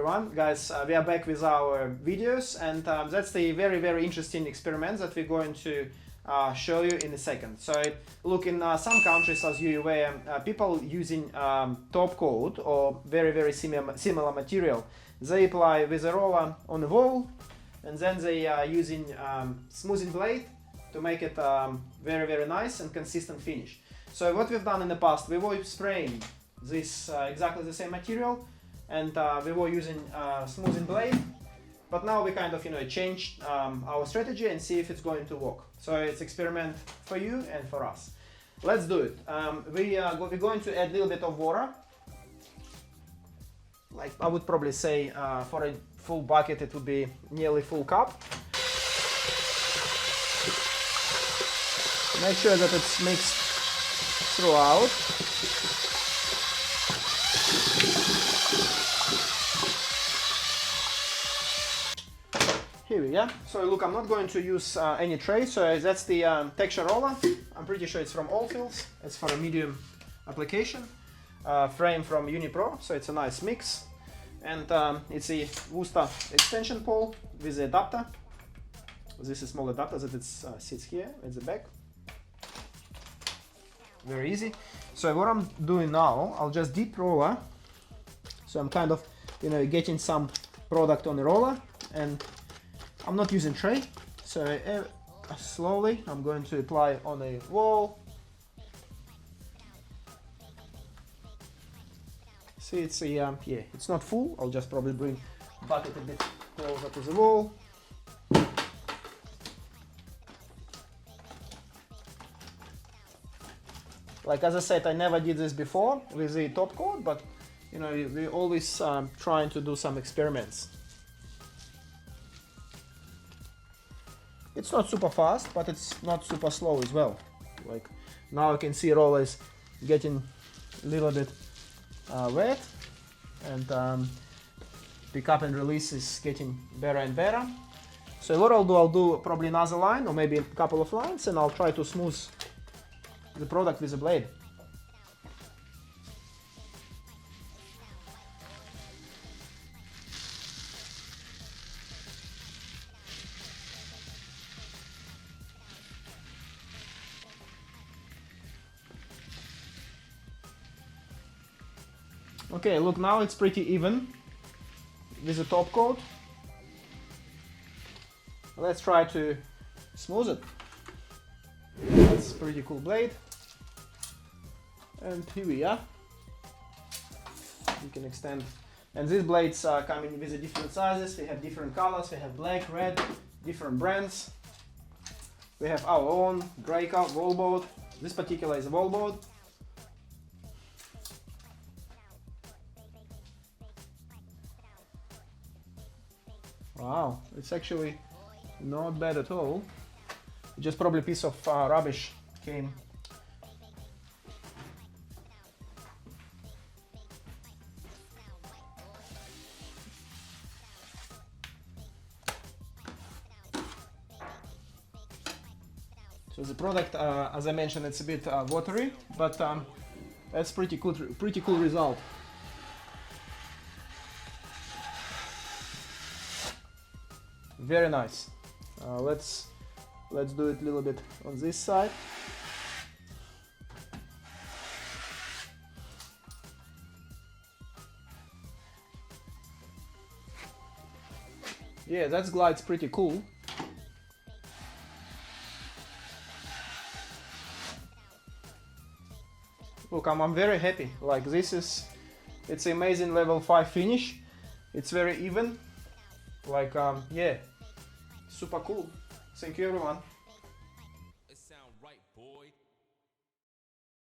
everyone, guys, we are back with our videos, and that's the very interesting experiment that we're going to show you in a second. So look, in some countries, as you aware, people using top coat or very similar material, they apply with a roller on the wall, and then they are using smoothing blade to make it very nice and consistent finish. So what we've done in the past, we were spraying this exactly the same material, and we were using smoothing blade, but now we kind of changed our strategy and see if it's going to work. So it's experiment for you and for us. Let's do it. We're going to add a little bit of water, like I would probably say for a full bucket it would be nearly full cup. Make sure that it's mixed throughout. Here we go. So look, I'm not going to use any tray, so that's the texture roller. I'm pretty sure it's from Oldfields. It's for a medium application. Frame from Unipro, so it's a nice mix. And it's a Worcester extension pole with the adapter. This is a small adapter that sits here at the back. Very easy. So what I'm doing now, I'll just dip roller. So I'm kind of, getting some product on the roller, and I'm not using tray. So slowly I'm going to apply on a wall. See, it's a it's not full. I'll just probably bring bucket a bit closer to the wall. Like as I said, I never did this before with the top coat, but we always trying to do some experiments. It's not super fast, but it's not super slow as well. Like now I can see roller is getting a little bit wet, and pick up and release is getting better and better. So what I'll do probably another line or maybe a couple of lines, and I'll try to smooth the product with a blade. Okay, look, now it's pretty even with the top coat. Let's try to smooth it. That's a pretty cool blade. And here we are. You can extend. And these blades are coming with different sizes. We have different colors. We have black, red, different brands. We have our own Graco Wallboard. This particular is a Wallboard. Wow, it's actually not bad at all. Just probably a piece of rubbish came. So the product, as I mentioned, it's a bit watery, but that's pretty cool result. Very nice. Let's do it a little bit on this side. Yeah, that glides pretty cool. Look, I'm very happy. Like it's amazing level 5 finish. It's very even. Like yeah, super cool. Thank you everyone.